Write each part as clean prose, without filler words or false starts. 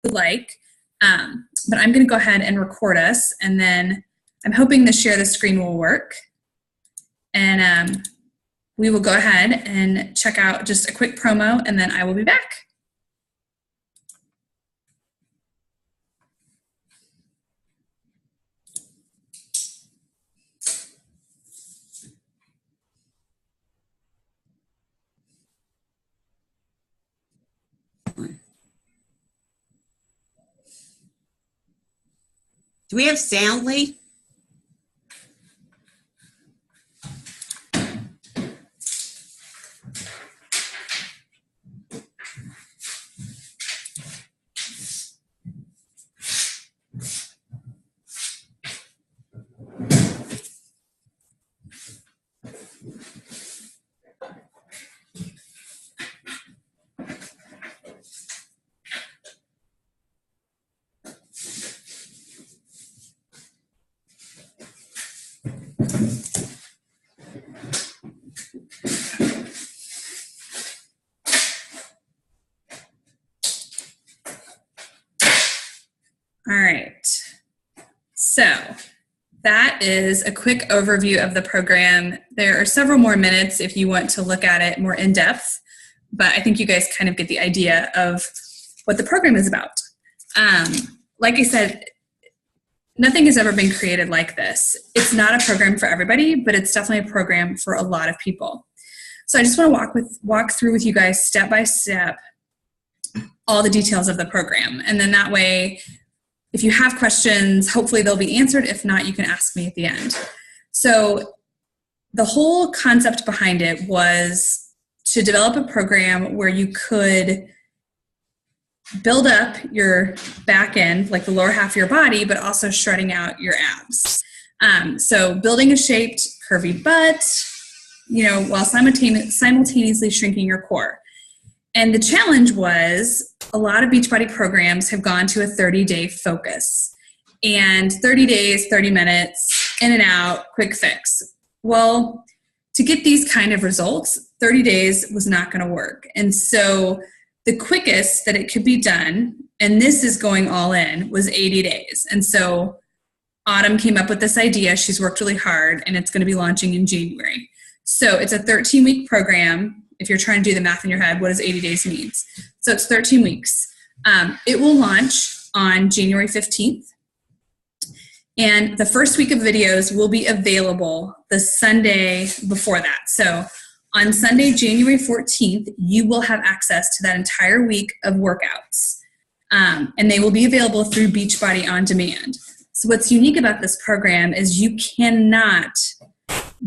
would like. But I'm going to go ahead and record us, and then I'm hoping the share the screen will work. And we will go ahead and check out just a quick promo, and then I will be back. Do we have sound, Lee? All right, so that is a quick overview of the program. There are several more minutes if you want to look at it more in depth, but I think you guys kind of get the idea of what the program is about. Like I said, nothing has ever been created like this. It's not a program for everybody, but it's definitely a program for a lot of people. So I just want to walk through with you guys step by step all the details of the program, and then that way, if you have questions, hopefully they'll be answered. If not, you can ask me at the end. So the whole concept behind it was to develop a program where you could build up your back end, like the lower half of your body, but also shredding out your abs. So building a shaped, curvy butt, while simultaneously shrinking your core. And the challenge was a lot of Beachbody programs have gone to a 30-day focus. And 30 days, 30 minutes, in and out, quick fix. Well, to get these kind of results, 30 days was not going to work. And so the quickest that it could be done, and this is going all in, was 80 days. And so Autumn came up with this idea. She's worked really hard, and it's going to be launching in January. So it's a 13-week program. If you're trying to do the math in your head, what does 80 days mean? So it's 13 weeks. It will launch on January 15th. And the first week of videos will be available the Sunday before that. So on Sunday, January 14th, you will have access to that entire week of workouts. And they will be available through Beachbody On Demand. So what's unique about this program is you cannot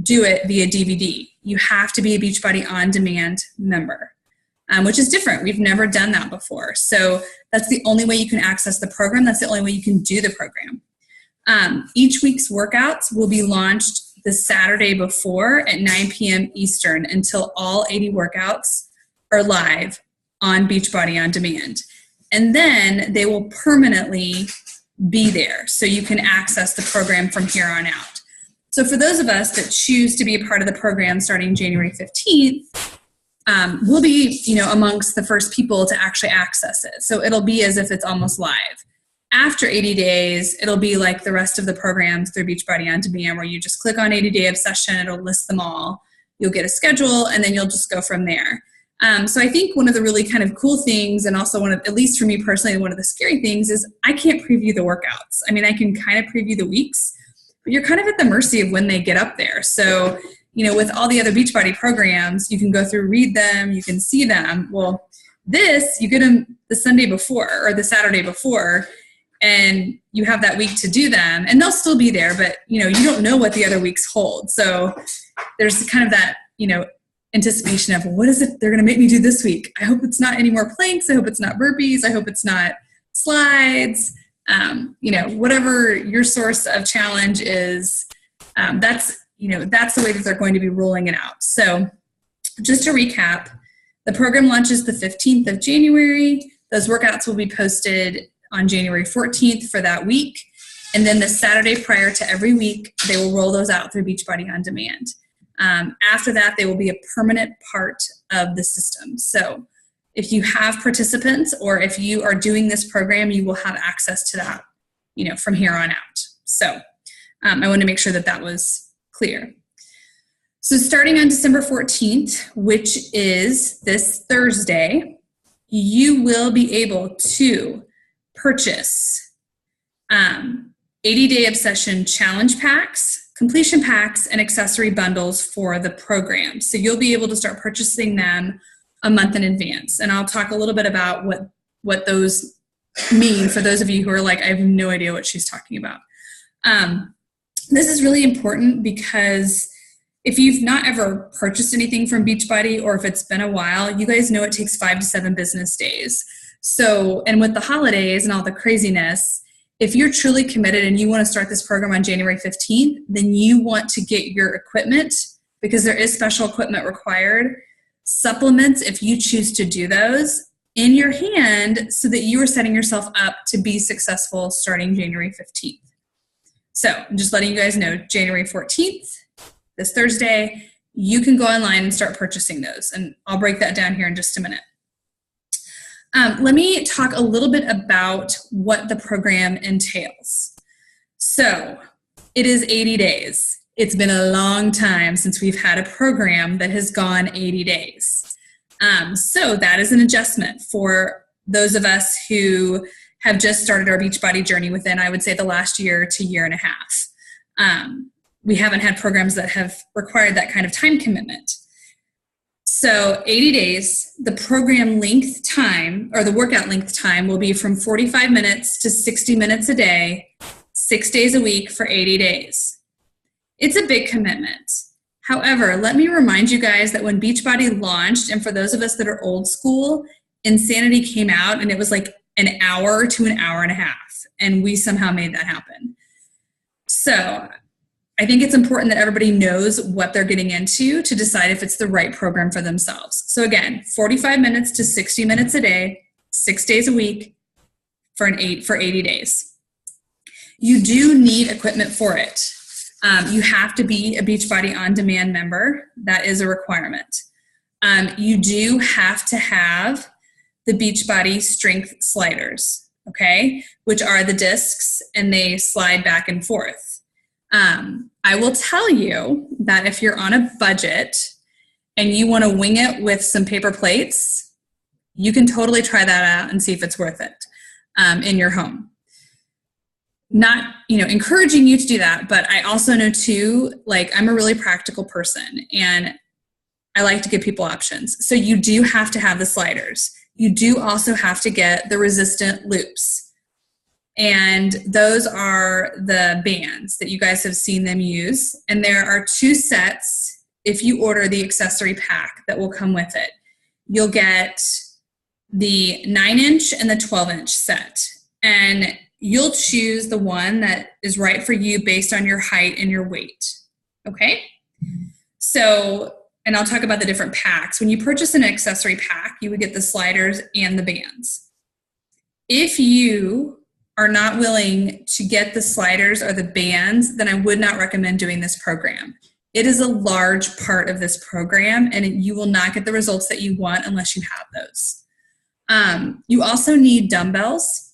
do it via DVD. You have to be a Beachbody On Demand member, which is different. We've never done that before. So that's the only way you can access the program. That's the only way you can do the program. Each week's workouts will be launched the Saturday before at 9 p.m. Eastern until all 80 workouts are live on Beachbody On Demand. And then they will permanently be there so you can access the program from here on out. So for those of us that choose to be a part of the program starting January 15th, we'll be, amongst the first people to actually access it. So it'll be as if it's almost live. After 80 days, it'll be like the rest of the programs through Beachbody On Demand, where you just click on 80-Day Obsession, it'll list them all. You'll get a schedule, and then you'll just go from there. So I think one of the really kind of cool things, and also one of, at least for me personally, one of the scary things is I can't preview the workouts. I mean, I can kind of preview the weeks, but you're kind of at the mercy of when they get up there. So, with all the other Beachbody programs, you can go through, read them, you can see them. Well, this, you get them the Sunday before or the Saturday before, and you have that week to do them, and they'll still be there, but, you don't know what the other weeks hold. So there's kind of that, anticipation of what is it they're going to make me do this week? I hope it's not any more planks. I hope it's not burpees. I hope it's not slides. Whatever your source of challenge is, that's the way that they're going to be rolling it out. So just to recap, the program launches the 15th of January. Those workouts will be posted on January 14th for that week. And then the Saturday prior to every week, they will roll those out through Beachbody On Demand. After that, they will be a permanent part of the system. So if you have participants or if you are doing this program, you will have access to that, from here on out. So I want to make sure that that was clear. So starting on December 14th, which is this Thursday, you will be able to purchase 80-Day Obsession challenge packs, completion packs, and accessory bundles for the program. So you'll be able to start purchasing them a month in advance. And I'll talk a little bit about what those mean for those of you who are like, I have no idea what she's talking about. This is really important because if you've not ever purchased anything from Beachbody, or if it's been a while, you guys know it takes 5 to 7 business days. So, and with the holidays and all the craziness, if you're truly committed and you want to start this program on January 15th, then you want to get your equipment, because there is special equipment required, supplements, if you choose to do those, in your hand so that you are setting yourself up to be successful starting January 15th. So I'm just letting you guys know, January 14th, this Thursday, you can go online and start purchasing those. And I'll break that down here in just a minute. Let me talk a little bit about what the program entails. So it is 80 days. It's been a long time since we've had a program that has gone 80 days. So that is an adjustment for those of us who have just started our Beachbody journey within, I would say, the last year to year and a half. We haven't had programs that have required that kind of time commitment. So 80 days, the program length time, or the workout length time, will be from 45 minutes to 60 minutes a day, 6 days a week for 80 days. It's a big commitment. However, let me remind you guys that when Beachbody launched, and for those of us that are old school, Insanity came out and it was like an hour to an hour and a half, and we somehow made that happen. So I think it's important that everybody knows what they're getting into to decide if it's the right program for themselves. So again, 45 minutes to 60 minutes a day, 6 days a week for 80 days. You do need equipment for it. You have to be a Beachbody On Demand member. That is a requirement. You do have to have the Beachbody strength sliders, okay, which are the discs, and they slide back and forth. I will tell you that if you're on a budget and you want to wing it with some paper plates, you can totally try that out and see if it's worth it in your home. Not, encouraging you to do that, but I also know too, like, I'm a really practical person and I like to give people options. So you do have to have the sliders. You do also have to get the resistant loops. And those are the bands that you guys have seen them use. And there are 2 sets if you order the accessory pack that will come with it. You'll get the 9-inch and the 12-inch set. And you'll choose the one that is right for you based on your height and your weight. Okay? So, and I'll talk about the different packs. When you purchase an accessory pack, you would get the sliders and the bands. If you are not willing to get the sliders or the bands, then I would not recommend doing this program. It is a large part of this program, and you will not get the results that you want unless you have those. You also need dumbbells,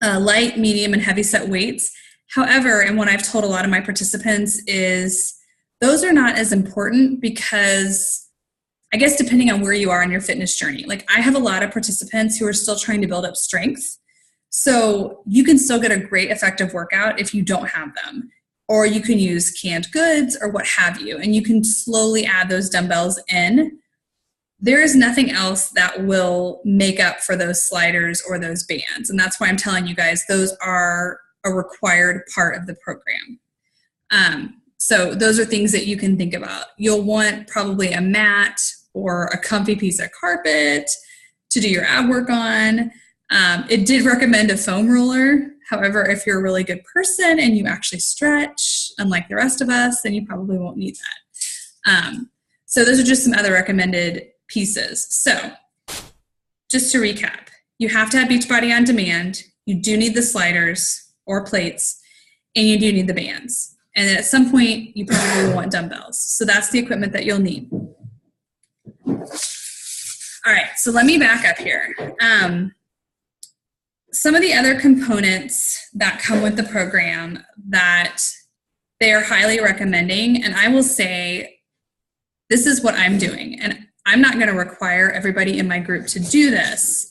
light, medium, and heavy set weights. However, and what I've told a lot of my participants is those are not as important because I guess depending on where you are in your fitness journey, like I have a lot of participants who are still trying to build up strength. So you can still get a great effective workout if you don't have them, or you can use canned goods or what have you, and you can slowly add those dumbbells in. There is nothing else that will make up for those sliders or those bands. And that's why I'm telling you guys, those are a required part of the program. So those are things that you can think about. You'll want probably a mat or a comfy piece of carpet to do your ab work on. It did recommend a foam roller. However, if you're a really good person and you actually stretch, unlike the rest of us, then you probably won't need that. So those are just some other recommended pieces. So just to recap, you have to have Beachbody On Demand. You do need the sliders or plates, and you do need the bands. And then at some point, you probably will want dumbbells. So that's the equipment that you'll need. All right, so let me back up here. Some of the other components that come with the program that they are highly recommending, and I will say this is what I'm doing, and I'm not going to require everybody in my group to do this,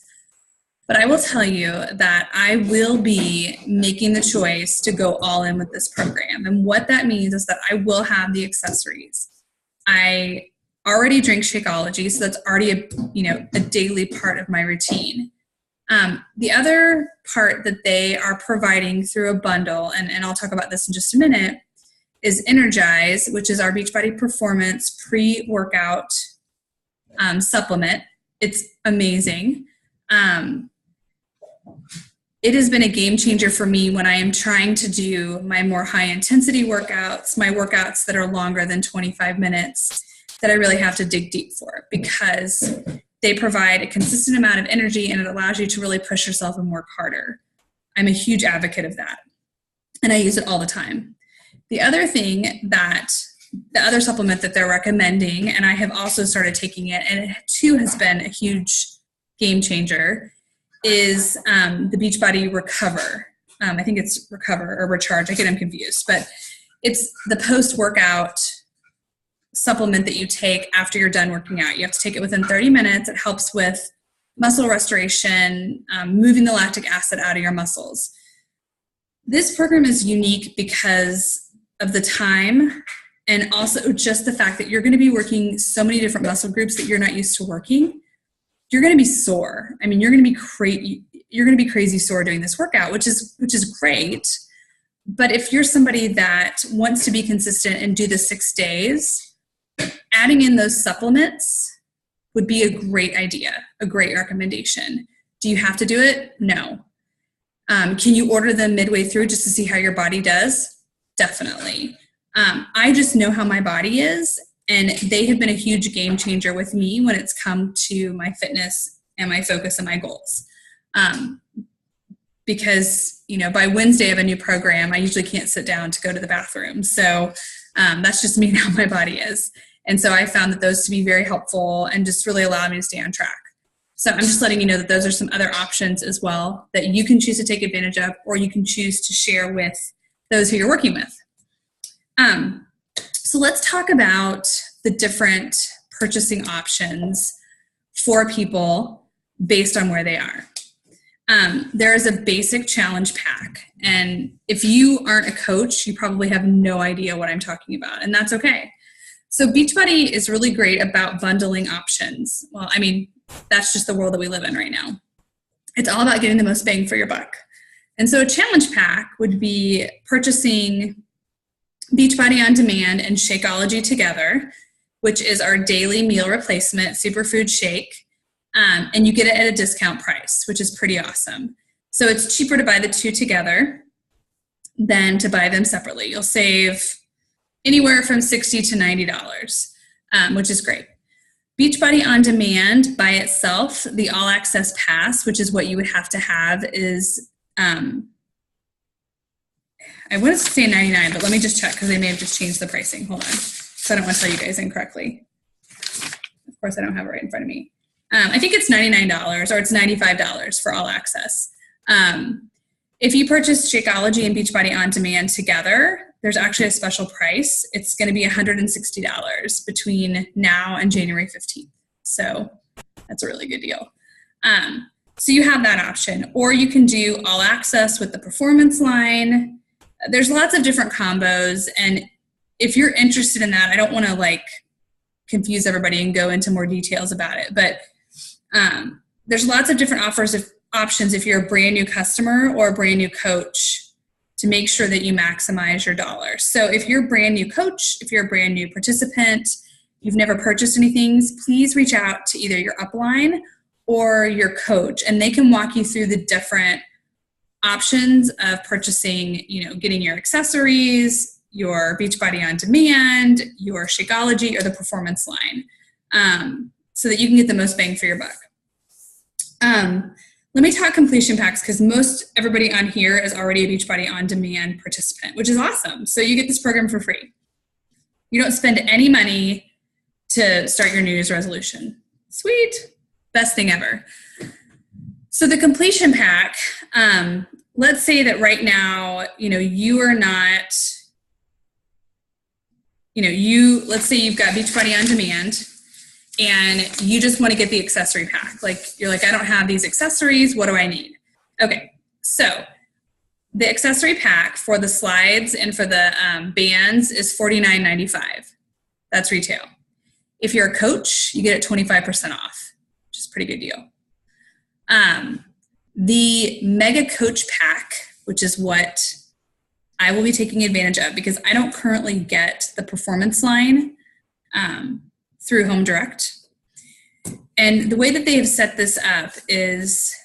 but I will tell you that I will be making the choice to go all in with this program. And what that means is that I will have the accessories. I already drink Shakeology, so that's already a daily part of my routine. The other part that they are providing through a bundle, and I'll talk about this in just a minute, is Energize, which is our Beachbody Performance pre-workout supplement. It's amazing. It has been a game changer for me when I am trying to do my more high intensity workouts, my workouts that are longer than 25 minutes, that I really have to dig deep for, because they provide a consistent amount of energy and it allows you to really push yourself and work harder. I'm a huge advocate of that, and I use it all the time. The other thing that the other supplement that they're recommending, and I have also started taking it, and it too has been a huge game changer, is the Beachbody Recover. I think it's Recover or Recharge. I get them confused, but it's the post-workout supplement that you take after you're done working out. You have to take it within 30 minutes. It helps with muscle restoration, moving the lactic acid out of your muscles. This program is unique because of the time, and also just the fact that you're going to be working so many different muscle groups that you're not used to working. You're going to be sore. I mean, you're going to be crazy sore doing this workout, which is great. But if you're somebody that wants to be consistent and do the 6 days, adding in those supplements would be a great idea, a great recommendation. Do you have to do it? No. Can you order them midway through just to see how your body does? Definitely. I just know how my body is, and they have been a huge game changer with me when it's come to my fitness and my focus and my goals. Because, by Wednesday of a new program, I usually can't sit down to go to the bathroom. So that's just me and how my body is. And so I found that those to be very helpful and just really allow me to stay on track. So I'm just letting you know that those are some other options as well that you can choose to take advantage of, or you can choose to share with those who you're working with. So let's talk about the different purchasing options for people based on where they are. There is a basic challenge pack, and if you aren't a coach, you probably have no idea what I'm talking about, and that's okay. So Beachbody is really great about bundling options. Well, I mean, that's just the world that we live in right now. It's all about getting the most bang for your buck. And so a challenge pack would be purchasing Beachbody On Demand and Shakeology together, which is our daily meal replacement superfood shake. And you get it at a discount price, which is pretty awesome. So it's cheaper to buy the two together than to buy them separately. You'll save anywhere from $60 to $90, which is great. Beachbody On Demand by itself, the All Access Pass, which is what you would have to have, is I want to say $99, but let me just check because they may have just changed the pricing. Hold on. So I don't want to tell you guys incorrectly. Of course, I don't have it right in front of me. I think it's $99 or it's $95 for All Access. If you purchase Shakeology and Beachbody On Demand together, there's actually a special price. It's going to be $160 between now and January 15th. So that's a really good deal. So you have that option. Or you can do All Access with the Performance line. There's lots of different combos. And if you're interested in that, I don't want to confuse everybody and go into more details about it. But there's lots of different options if you're a brand new customer or a brand new coach to make sure that you maximize your dollars. So if you're a brand new coach, if you're a brand new participant, you've never purchased anything, please reach out to either your upline or your coach, and they can walk you through the different options of purchasing, getting your accessories, your Beachbody On Demand, your Shakeology, or the Performance line, so that you can get the most bang for your buck. Let me talk completion packs, because most everybody on here is already a Beachbody On Demand participant, which is awesome. So you get this program for free. You don't spend any money to start your New Year's resolution. Sweet. Best thing ever. So the completion pack, let's say that right now, you are not, let's say you've got Beachbody On Demand and you just want to get the accessory pack. You're like, I don't have these accessories. What do I need? Okay. So the accessory pack for the slides and for the bands is $49.95. That's retail. If you're a coach, you get it 25% off, which is a pretty good deal. The Mega Coach Pack, which is what I will be taking advantage of because I don't currently get the performance line through Home Direct. And the way that they have set this up is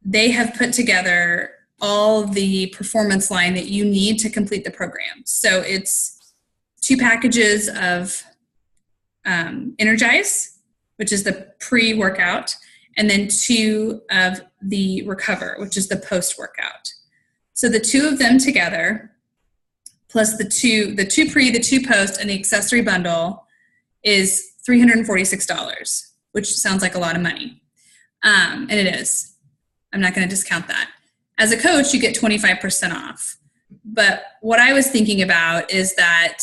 they have put together all the performance line that you need to complete the program. So it's 2 packages of Energize, which is the pre-workout, and then 2 of the Recover, which is the post-workout. So the 2 of them together, plus the two pre, the 2 post, and the accessory bundle is $346, which sounds like a lot of money. And it is. I'm not going to discount that. As a coach, you get 25% off. But what I was thinking about is that,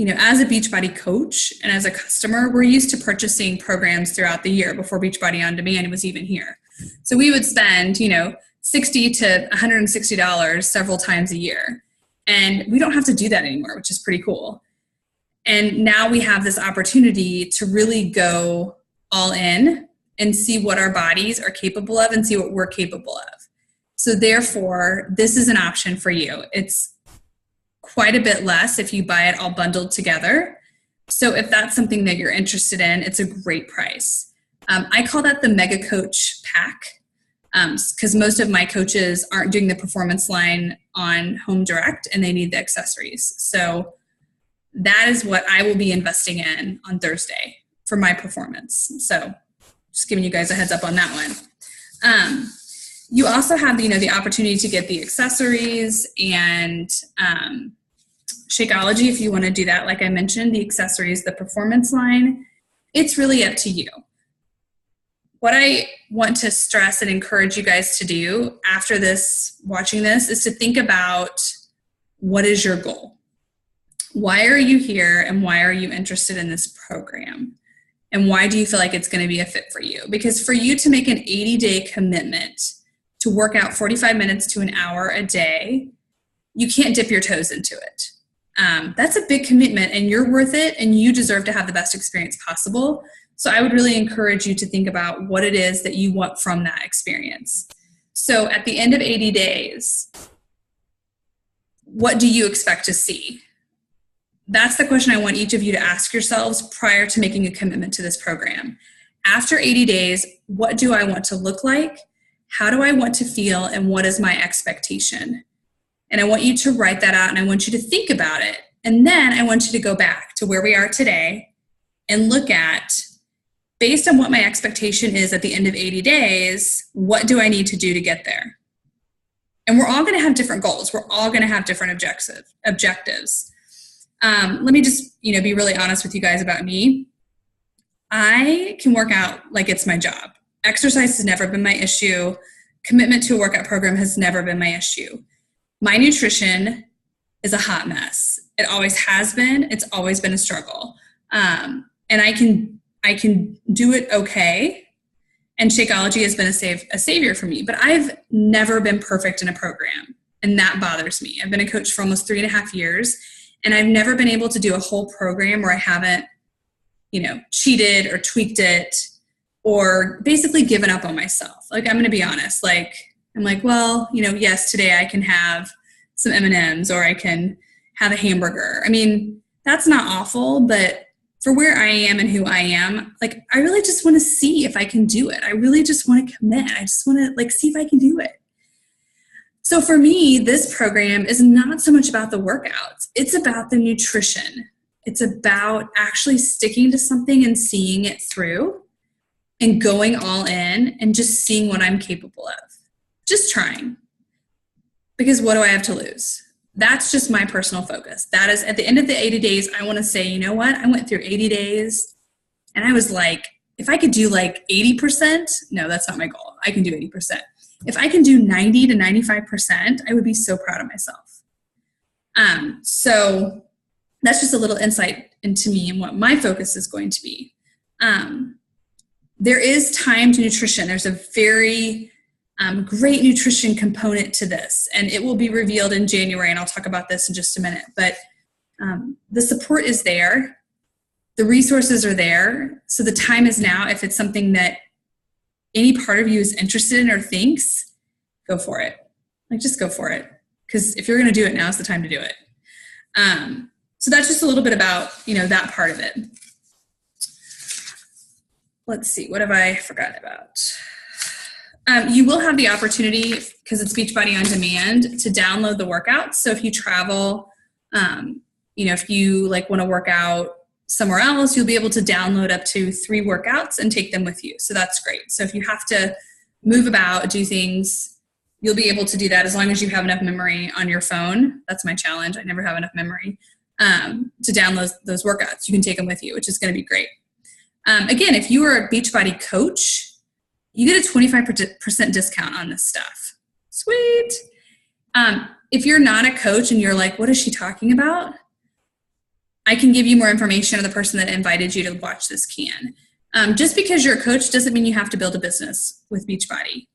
as a Beachbody coach and as a customer, we're used to purchasing programs throughout the year before Beachbody On Demand was even here. So we would spend, $60 to $160 several times a year. And we don't have to do that anymore, which is pretty cool. And now we have this opportunity to really go all in and see what our bodies are capable of and see what we're capable of. So therefore, this is an option for you. It's quite a bit less if you buy it all bundled together. So if that's something that you're interested in, it's a great price. I call that the Mega Coach Pack because most of my coaches aren't doing the performance line on Home Direct and they need the accessories. So that is what I will be investing in on Thursday for my performance. So just giving you guys a heads up on that one. You also have, the opportunity to get the accessories and Shakeology if you want to do that. Like I mentioned, the accessories, the performance line, it's really up to you. What I want to stress and encourage you guys to do after this, watching this, is to think about what is your goal? Why are you here and why are you interested in this program? And why do you feel like it's going to be a fit for you? Because for you to make an 80-day commitment to work out 45 minutes to an hour a day, you can't dip your toes into it. That's a big commitment and you're worth it and you deserve to have the best experience possible. So I would really encourage you to think about what it is that you want from that experience. So at the end of 80 days, what do you expect to see? That's the question I want each of you to ask yourselves prior to making a commitment to this program. After 80 days, what do I want to look like? How do I want to feel? And what is my expectation? And I want you to write that out and I want you to think about it. And then I want you to go back to where we are today and look at, based on what my expectation is at the end of 80 days, what do I need to do to get there? And we're all going to have different goals. We're all going to have different objectives. Let me just, be really honest with you guys about me. I can work out like it's my job. Exercise has never been my issue. Commitment to a workout program has never been my issue. My nutrition is a hot mess. It always has been. It's always been a struggle. And I can do it okay. And Shakeology has been a savior for me. But I've never been perfect in a program. And that bothers me. I've been a coach for almost 3.5 years. And I've never been able to do a whole program where I haven't, cheated or tweaked it or basically given up on myself. Like, I'm going to be honest. I'm like, well, yes, today I can have some M&Ms or I can have a hamburger. I mean, that's not awful, but for where I am and who I am, I really just want to see if I can do it. I really just want to commit. I just want to see if I can do it. So for me, this program is not so much about the workouts. It's about the nutrition. It's about actually sticking to something and seeing it through and going all in and just seeing what I'm capable of. Just trying. Because what do I have to lose? That's just my personal focus. That is, at the end of the 80 days, I want to say, you know what? I went through 80 days and I was if I could do like 80%, no, that's not my goal. I can do 80%. If I can do 90 to 95%, I would be so proud of myself. So that's just a little insight into me and what my focus is going to be. There is time to nutrition. There's a very great nutrition component to this, and it will be revealed in January, and I'll talk about this in just a minute. But the support is there. The resources are there. So the time is now. If it's something that any part of you is interested in or thinks, go for it. Like, just go for it. Because if you're going to do it, now's the time to do it. So that's just a little bit about, that part of it. Let's see, what have I forgotten about? You will have the opportunity, because it's Beachbody On Demand, to download the workouts. So if you travel, if you want to work out somewhere else, you'll be able to download up to 3 workouts and take them with you. So that's great. So if you have to move about, do things, you'll be able to do that as long as you have enough memory on your phone. That's my challenge. I never have enough memory to download those workouts. You can take them with you, which is going to be great. Again, if you are a Beachbody coach, you get a 25% discount on this stuff. Sweet. If you're not a coach and you're like, what is she talking about? I can give you more information, or the person that invited you to watch this can. Just because you're a coach doesn't mean you have to build a business with Beachbody.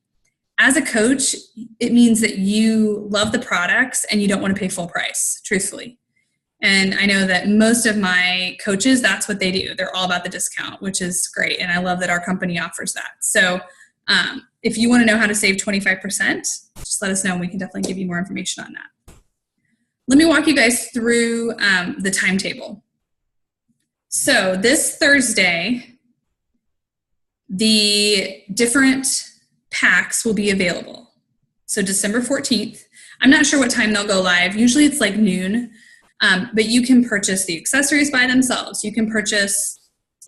As a coach, it means that you love the products and you don't want to pay full price, truthfully. And I know that most of my coaches, that's what they do. They're all about the discount, which is great. And I love that our company offers that. So if you want to know how to save 25%, just let us know and we can definitely give you more information on that. Let me walk you guys through the timetable. So this Thursday, the different packs will be available. So December 14th. I'm not sure what time they'll go live. Usually it's like noon. But you can purchase the accessories by themselves. You can purchase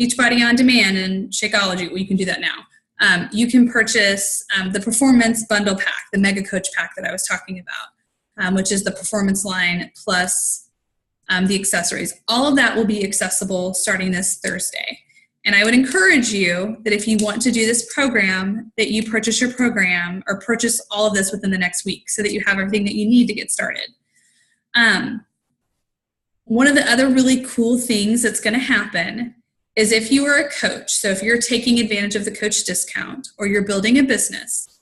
Beachbody On Demand and Shakeology. Well, you can do that now. You can purchase the Performance Bundle Pack, the Mega Coach Pack that I was talking about, which is the performance line plus the accessories. All of that will be accessible starting this Thursday. And I would encourage you that if you want to do this program, that you purchase your program or purchase all of this within the next week so that you have everything that you need to get started. One of the other really cool things that's going to happen is if you are a coach, so if you're taking advantage of the coach discount or you're building a business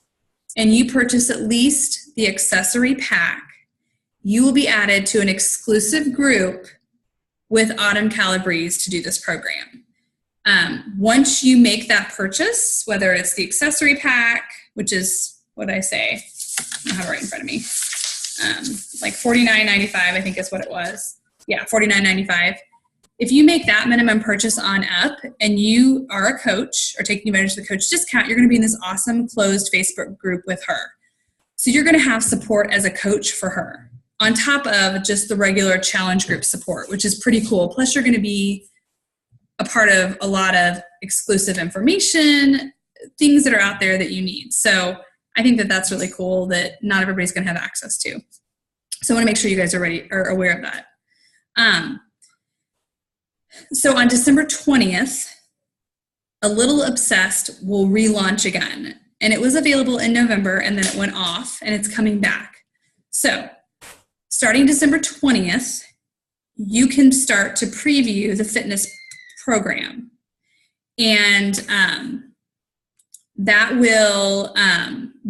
and you purchase at least the accessory pack, you will be added to an exclusive group with Autumn Calabrese to do this program. Once you make that purchase, whether it's the accessory pack, which is what I say, I have it right in front of me, like $49.95, I think is what it was. Yeah, $49.95. If you make that minimum purchase on up and you are a coach or taking advantage of the coach discount, you're going to be in this awesome closed Facebook group with her. So you're going to have support as a coach for her on top of just the regular challenge group support, which is pretty cool. Plus you're going to be a part of a lot of exclusive information, things that are out there that you need. So I think that that's really cool that not everybody's going to have access to. So I want to make sure you guys are aware of that. So on December 20th, A Little Obsessed will relaunch again. And it was available in November and then it went off and it's coming back. So starting December 20th, you can start to preview the fitness program. And that will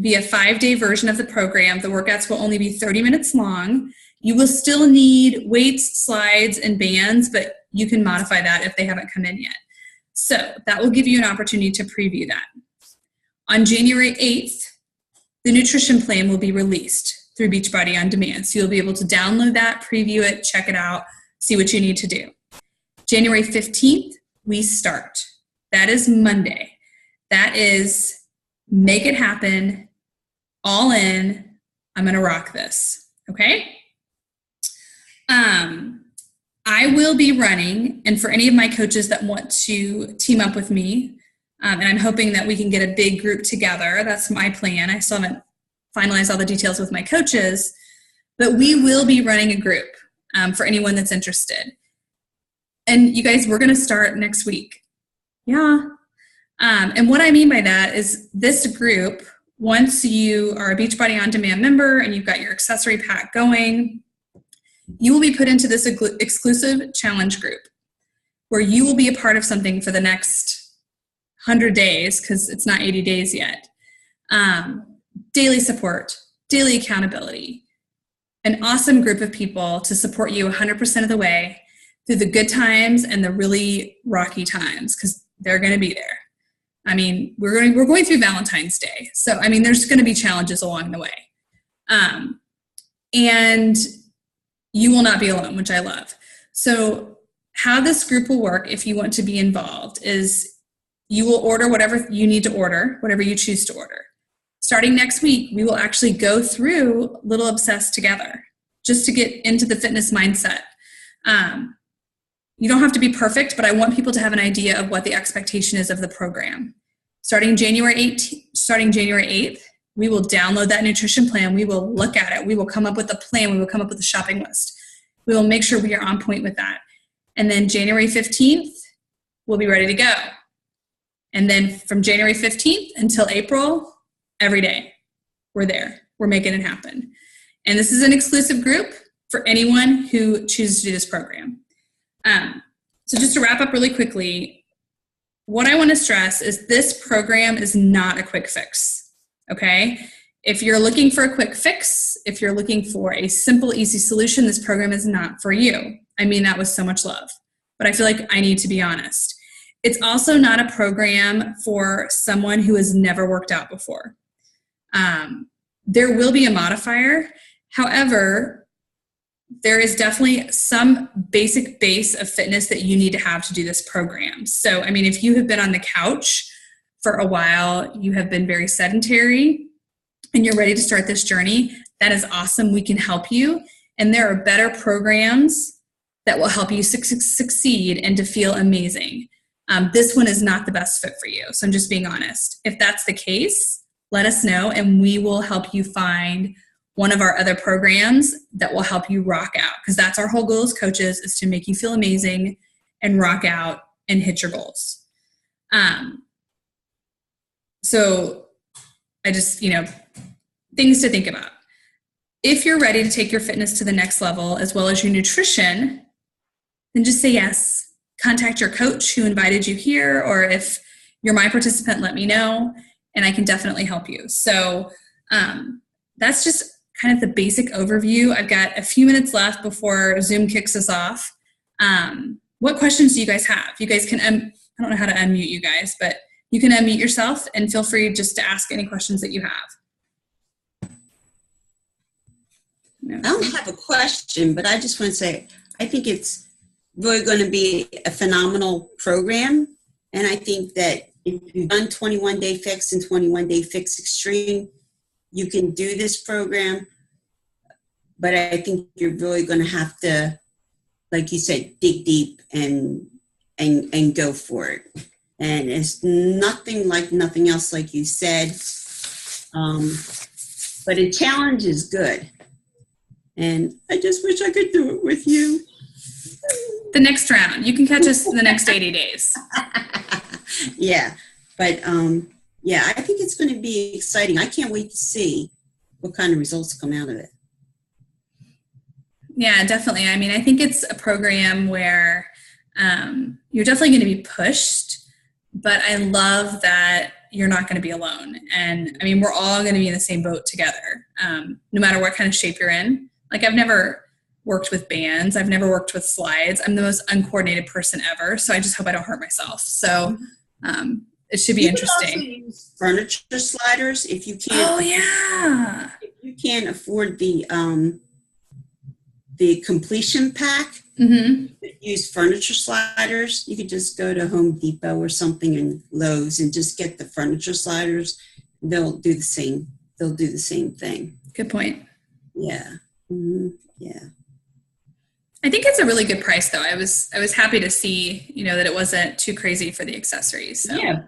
be a 5-day version of the program. The workouts will only be 30 minutes long. You will still need weights, slides, and bands, but you can modify that if they haven't come in yet. So that will give you an opportunity to preview that. On January 8th, the nutrition plan will be released through Beachbody On Demand. So you'll be able to download that, preview it, check it out, see what you need to do. January 15th, we start. That is Monday. That is make it happen, all in, I'm going to rock this, okay? I will be running, and for any of my coaches that want to team up with me, and I'm hoping that we can get a big group together. That's my plan. I still haven't finalized all the details with my coaches, but we will be running a group for anyone that's interested. And you guys, we're going to start next week. Yeah. And what I mean by that is this group, once you are a Beachbody On Demand member and you've got your accessory pack going, you will be put into this exclusive challenge group where you will be a part of something for the next 100 days, because it's not 80 days yet. Daily support, daily accountability, an awesome group of people to support you 100% of the way through the good times and the really rocky times, because they're going to be there. I mean, we're going through Valentine's Day. So, I mean, there's going to be challenges along the way. And you will not be alone, which I love. So how this group will work, if you want to be involved, is you will order whatever you need to order, whatever you choose to order. Starting next week, we will actually go through Little Obsessed together just to get into the fitness mindset. You don't have to be perfect, but I want people to have an idea of what the expectation is of the program. Starting January 8th, we will download that nutrition plan. We will look at it. We will come up with a plan. We will come up with a shopping list. We will make sure we are on point with that. And then January 15th, we'll be ready to go. And then from January 15th until April, every day, we're there. We're making it happen. And this is an exclusive group for anyone who chooses to do this program. So just to wrap up really quickly, what I want to stress is this program is not a quick fix, okay? If you're looking for a quick fix, if you're looking for a simple, easy solution, this program is not for you. I mean that with so much love, but I feel like I need to be honest. It's also not a program for someone who has never worked out before. There will be a modifier. However, there is definitely some basic base of fitness that you need to have to do this program. So, I mean, if you have been on the couch for a while, you have been very sedentary, and you're ready to start this journey, that is awesome. We can help you. And there are better programs that will help you succeed and to feel amazing. This one is not the best fit for you. So I'm just being honest. If that's the case, let us know, and we will help you find one of our other programs that will help you rock out, because that's our whole goal as coaches, is to make you feel amazing and rock out and hit your goals. So I just, things to think about. If you're ready to take your fitness to the next level, as well as your nutrition, then just say yes. Contact your coach who invited you here, or if you're my participant, let me know, and I can definitely help you. So that's just kind of the basic overview. I've got a few minutes left before Zoom kicks us off. What questions do you guys have? You guys can, I don't know how to unmute you guys, but you can unmute yourself and feel free just to ask any questions that you have. No. I don't have a question, but I just want to say, I think it's really going to be a phenomenal program. And I think that if you've done 21 Day Fix and 21 Day Fix Extreme, you can do this program, but I think you're really going to have to, like you said, dig deep and go for it. And it's nothing like nothing else, like you said. But a challenge is good. And I just wish I could do it with you. The next round. You can catch us in the next 80 days. Yeah. But yeah, I think it's going to be exciting. I can't wait to see what kind of results come out of it. Yeah, definitely. I mean, I think it's a program where you're definitely going to be pushed, but I love that you're not going to be alone. And I mean, we're all going to be in the same boat together, no matter what kind of shape you're in. Like, I've never worked with bands. I've never worked with slides. I'm the most uncoordinated person ever. So I just hope I don't hurt myself. So it should be interesting. You can also use furniture sliders if you can't. Oh, yeah. If you can't afford the completion pack, Mm-hmm. you could use furniture sliders. You could just go to Home Depot or something and Lowe's and just get the furniture sliders. They'll do the same. They'll do the same thing. Good point. Yeah. Mm-hmm. Yeah. I think it's a really good price, though. I was happy to see, that it wasn't too crazy for the accessories. So. Yeah.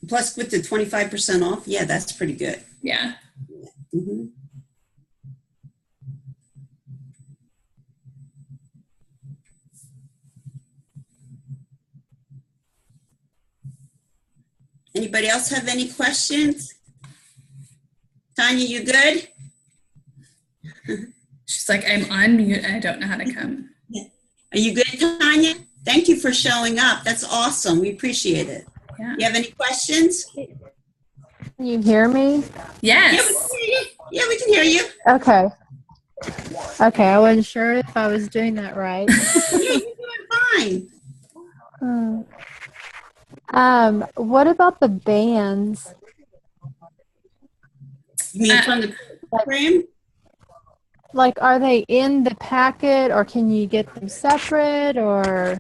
Plus, with the 25% off, yeah, that's pretty good. Yeah. Mm-hmm. Anybody else have any questions? Tanya, you good? She's like, I'm on mute. I don't know how to come. Are you good, Tanya? Thank you for showing up. That's awesome. We appreciate it. Yeah. You have any questions? Can you hear me? Yes. Yeah, we can hear you. Yeah, we can hear you. Okay. Okay, I wasn't sure if I was doing that right. Yeah, you're doing fine. What about the bands? You mean from the program? Like, are they in the packet, or can you get them separate, or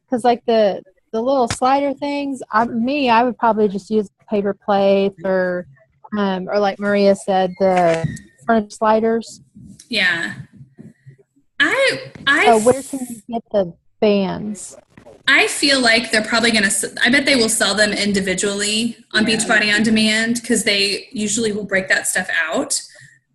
because like the little slider things? I would probably just use paper plates, or like Maria said, the furniture sliders. Yeah. Where can you get the bands? I feel like they're probably going to, I bet they will sell them individually on Beachbody On Demand because they usually will break that stuff out.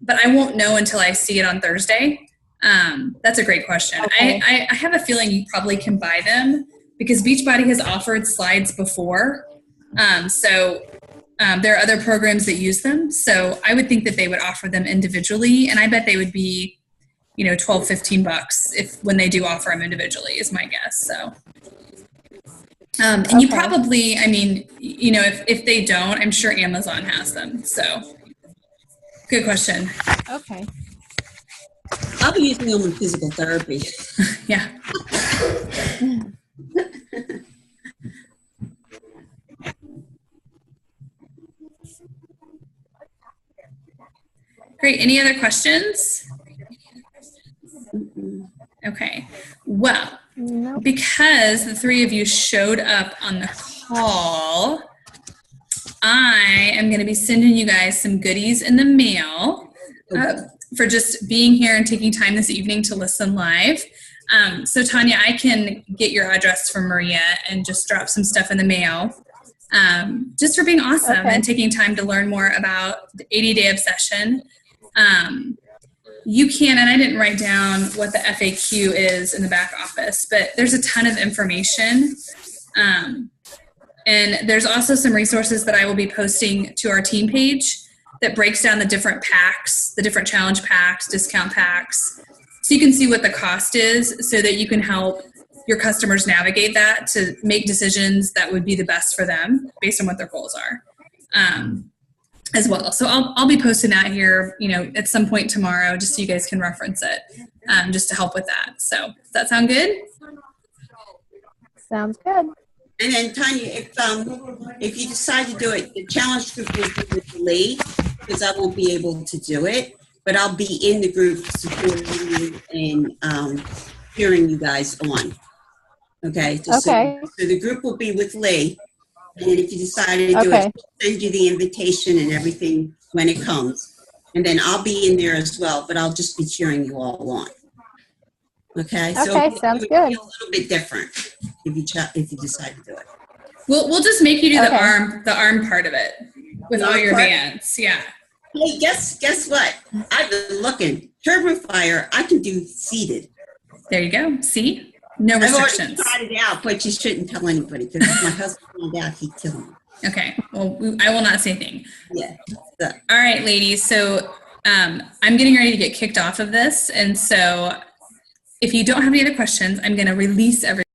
But I won't know until I see it on Thursday. That's a great question. Okay. I have a feeling you probably can buy them because Beachbody has offered slides before. There are other programs that use them. So I would think that they would offer them individually. And I bet they would be, $12, $15 when they do offer them individually is my guess. So, and you probably, if they don't, I'm sure Amazon has them. So good question. Okay. I'll be using them in physical therapy. Yeah. Great. Any other questions? Okay. Well, No. because the three of you showed up on the call, I am going to be sending you guys some goodies in the mail for just being here and taking time this evening to listen live. So Tanya, I can get your address from Maria and just drop some stuff in the mail just for being awesome and taking time to learn more about the 80-day obsession. You can, and I didn't write down what the FAQ is in the back office, but there's a ton of information. And there's also some resources that I will be posting to our team page that breaks down the different packs, the different challenge packs, discount packs. So you can see what the cost is so that you can help your customers navigate that to make decisions that would be the best for them based on what their goals are. As well. So I'll be posting that here, at some point tomorrow, just so you guys can reference it, just to help with that. So does that sound good? Sounds good. And then Tanya, if you decide to do it, the challenge group will be with Lee because I won't be able to do it, but I'll be in the group supporting you and cheering you guys on. Okay. So the group will be with Lee. And if you decide to do it, send you the invitation and everything when it comes. And then I'll be in there as well, but I'll just be cheering you all on. Okay? Okay, sounds good. A little bit different if you decide to do it. We'll just make you do the arm part of it with all your bands. Yeah. Hey, guess what? I've been looking. TurboFire, I can do seated. There you go. See? No restrictions. I've already tried it out, but you shouldn't tell anybody because if my husband found out, he'd kill me. Okay. Well, I will not say a thing. Yeah. All right, ladies. So I'm getting ready to get kicked off of this. And so if you don't have any other questions, I'm going to release everything.